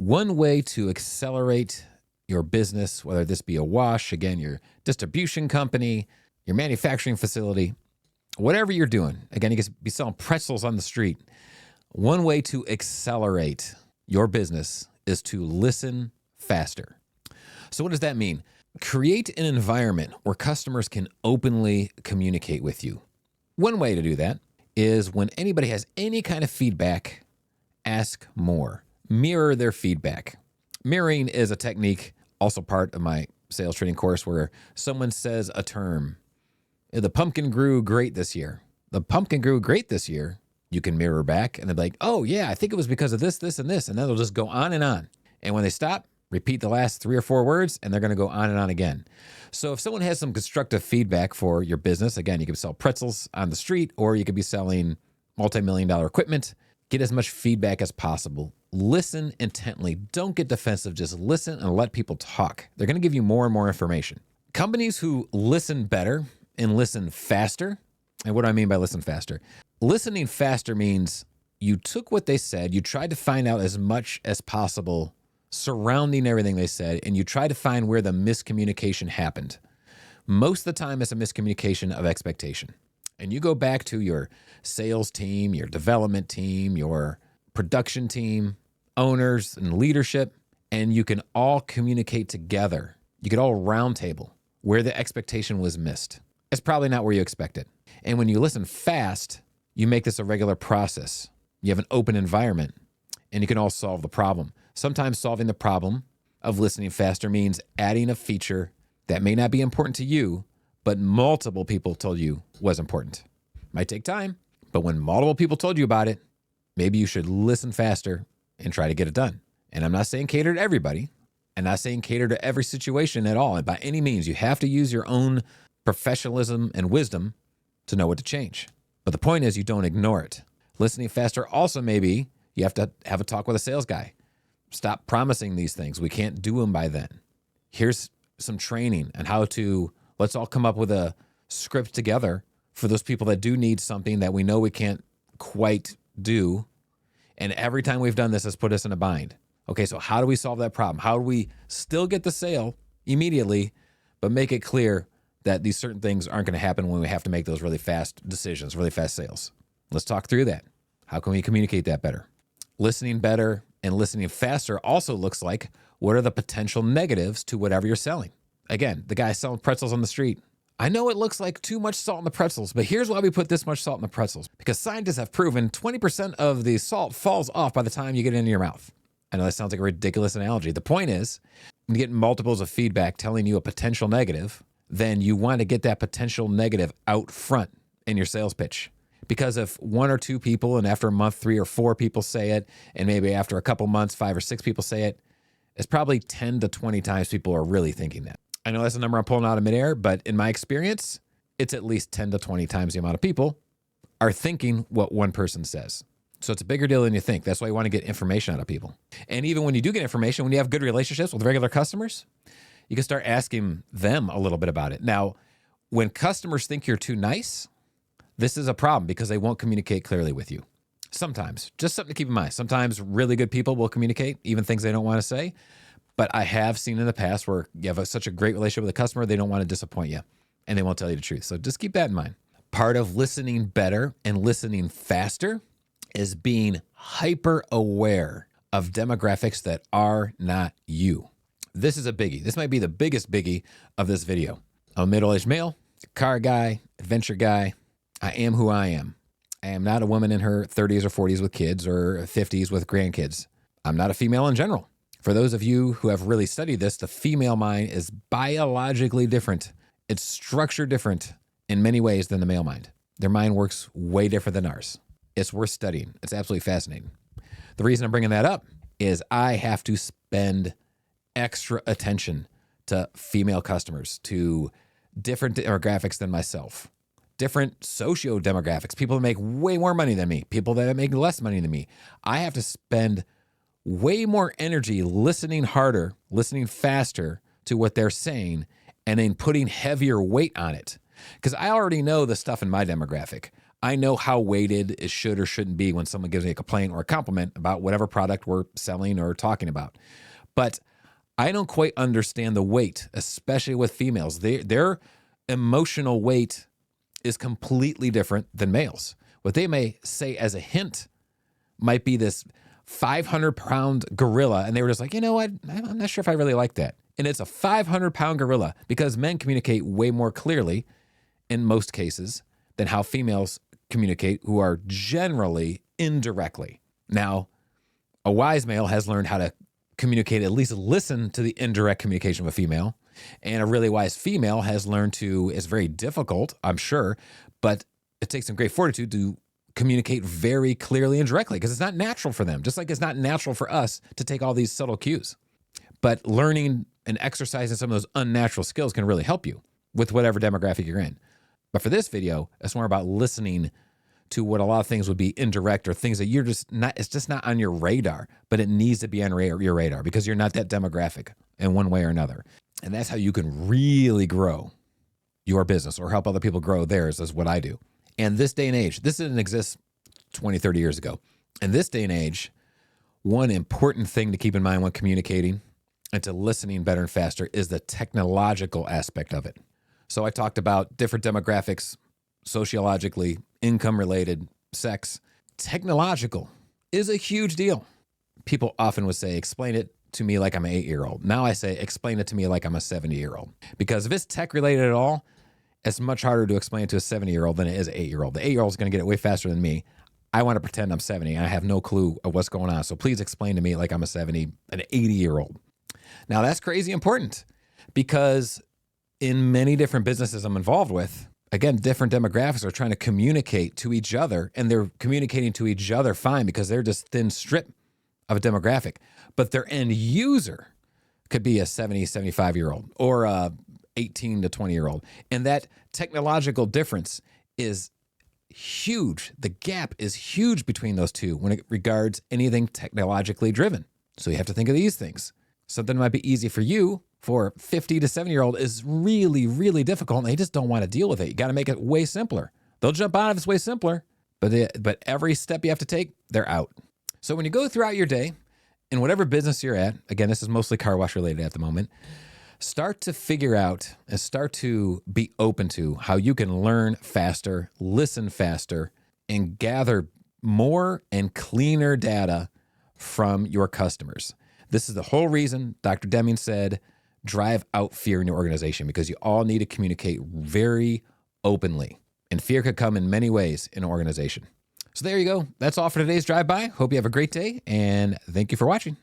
One way to accelerate your business, whether this be a wash, again, your distribution company, your manufacturing facility, whatever you're doing. Again, you could be selling pretzels on the street. One way to accelerate your business is to listen faster. So what does that mean? Create an environment where customers can openly communicate with you. One way to do that is when anybody has any kind of feedback, ask more. Mirror their feedback. Mirroring is a technique, also part of my sales training course, where someone says a term. The pumpkin grew great this year. The pumpkin grew great this year. You can mirror back and they'll be like, oh yeah, I think it was because of this, this, and this. And then they'll just go on and on. And when they stop, repeat the last 3 or 4 words, and they're going to go on and on again. So if someone has some constructive feedback for your business, again, you can sell pretzels on the street, or you could be selling multi-million-dollar equipment. Get as much feedback as possible. Listen intently. Don't get defensive. Just listen and let people talk. They're going to give you more and more information. Companies who listen better and listen faster. And what do I mean by listen faster? Listening faster means you took what they said, you tried to find out as much as possible surrounding everything they said, and you tried to find where the miscommunication happened. Most of the time, it's a miscommunication of expectation. And you go back to your sales team, your development team, your production team, owners and leadership, and you can all communicate together. You could all roundtable where the expectation was missed. It's probably not where you expect it. And when you listen fast, you make this a regular process. You have an open environment, and you can all solve the problem. Sometimes solving the problem of listening faster means adding a feature that may not be important to you, but multiple people told you was important. Might take time, but when multiple people told you about it, maybe you should listen faster and try to get it done. And I'm not saying cater to everybody. I'm not saying cater to every situation at all. And by any means, you have to use your own professionalism and wisdom to know what to change. But the point is, you don't ignore it. Listening faster also maybe you have to have a talk with a sales guy. Stop promising these things. We can't do them by then. Here's some training on how to, let's all come up with a script together for those people that do need something that we know we can't quite do. And every time we've done this has put us in a bind. Okay, so how do we solve that problem? How do we still get the sale immediately, but make it clear that these certain things aren't going to happen when we have to make those really fast decisions, really fast sales? Let's talk through that. How can we communicate that better? Listening better and listening faster also looks like, what are the potential negatives to whatever you're selling? Again, the guy selling pretzels on the street. I know it looks like too much salt in the pretzels, but here's why we put this much salt in the pretzels. Because scientists have proven 20% of the salt falls off by the time you get it into your mouth. I know that sounds like a ridiculous analogy. The point is, when you get multiples of feedback telling you a potential negative, then you want to get that potential negative out front in your sales pitch. Because if 1 or 2 people, and after a month, 3 or 4 people say it, and maybe after a couple months, 5 or 6 people say it, it's probably 10 to 20 times people are really thinking that. I know that's a number I'm pulling out of midair, but in my experience, it's at least 10 to 20 times the amount of people are thinking what one person says. So it's a bigger deal than you think. That's why you want to get information out of people. And even when you do get information, when you have good relationships with regular customers, you can start asking them a little bit about it. Now, when customers think you're too nice, this is a problem because they won't communicate clearly with you. Sometimes, just something to keep in mind. Sometimes really good people will communicate, even things they don't want to say. But I have seen in the past where you have such a great relationship with a customer, they don't want to disappoint you and they won't tell you the truth. So just keep that in mind. Part of listening better and listening faster is being hyper aware of demographics that are not you. This is a biggie. This might be the biggest biggie of this video. I'm a middle-aged male, car guy, adventure guy. I am who I am. I am not a woman in her 30s or 40s with kids or 50s with grandkids. I'm not a female in general. For those of you who have really studied this, the female mind is biologically different. It's structured different in many ways than the male mind. Their mind works way different than ours. It's worth studying. It's absolutely fascinating. The reason I'm bringing that up is I have to spend extra attention to female customers, to different demographics than myself, different socio-demographics, people that make way more money than me, people that make less money than me. I have to spend way more energy listening harder, listening faster to what they're saying, and then putting heavier weight on it. Because I already know the stuff in my demographic. I know how weighted it should or shouldn't be when someone gives me a complaint or a compliment about whatever product we're selling or talking about. But I don't quite understand the weight, especially with females. Their emotional weight is completely different than males. What they may say as a hint might be this 500-pound gorilla, and they were just like, you know what? I'm not sure if I really like that. And it's a 500-pound gorilla because men communicate way more clearly in most cases than how females communicate, who are generally indirectly. Now, a wise male has learned how to communicate, at least listen to the indirect communication of a female. And a really wise female has learned to, it's very difficult, I'm sure, but it takes some great fortitude to communicate very clearly and directly because it's not natural for them, just like it's not natural for us to take all these subtle cues. But learning and exercising some of those unnatural skills can really help you with whatever demographic you're in. But for this video, it's more about listening to what a lot of things would be indirect or things that you're just not, it's just not on your radar, but it needs to be on your radar because you're not that demographic in one way or another. And that's how you can really grow your business or help other people grow theirs, is what I do. And this day and age, this didn't exist 20, 30 years ago. In this day and age, one important thing to keep in mind when communicating and to listening better and faster is the technological aspect of it. So I talked about different demographics, sociologically, income-related, sex. Technological is a huge deal. People often would say, explain it to me like I'm an 8-year-old. Now I say, explain it to me like I'm a 70-year-old. Because if it's tech-related at all, it's much harder to explain it to a 70-year-old than it is an 8-year-old. The 8-year-old is going to get it way faster than me. I want to pretend I'm 70 and I have no clue of what's going on. So please explain to me like I'm an 80-year-old. Now that's crazy important because in many different businesses I'm involved with, again, different demographics are trying to communicate to each other, and they're communicating to each other fine because they're just thin strip of a demographic. But their end user could be a 70, 75-year-old or a 18 to 20-year-old. And that technological difference is huge. The gap is huge between those two when it regards anything technologically driven. So you have to think of these things. Something that might be easy for you, for 50 to 70-year-old, is really, really difficult, and they just don't want to deal with it. You got to make it way simpler. They'll jump on if it's way simpler, but every step you have to take, they're out. So when you go throughout your day, in whatever business you're at, again, this is mostly car wash related at the moment, start to figure out and start to be open to how you can learn faster, listen faster, and gather more and cleaner data from your customers. This is the whole reason Dr. Deming said, drive out fear in your organization, because you all need to communicate very openly. And fear could come in many ways in an organization. So there you go. That's all for today's drive-by. Hope you have a great day, and thank you for watching.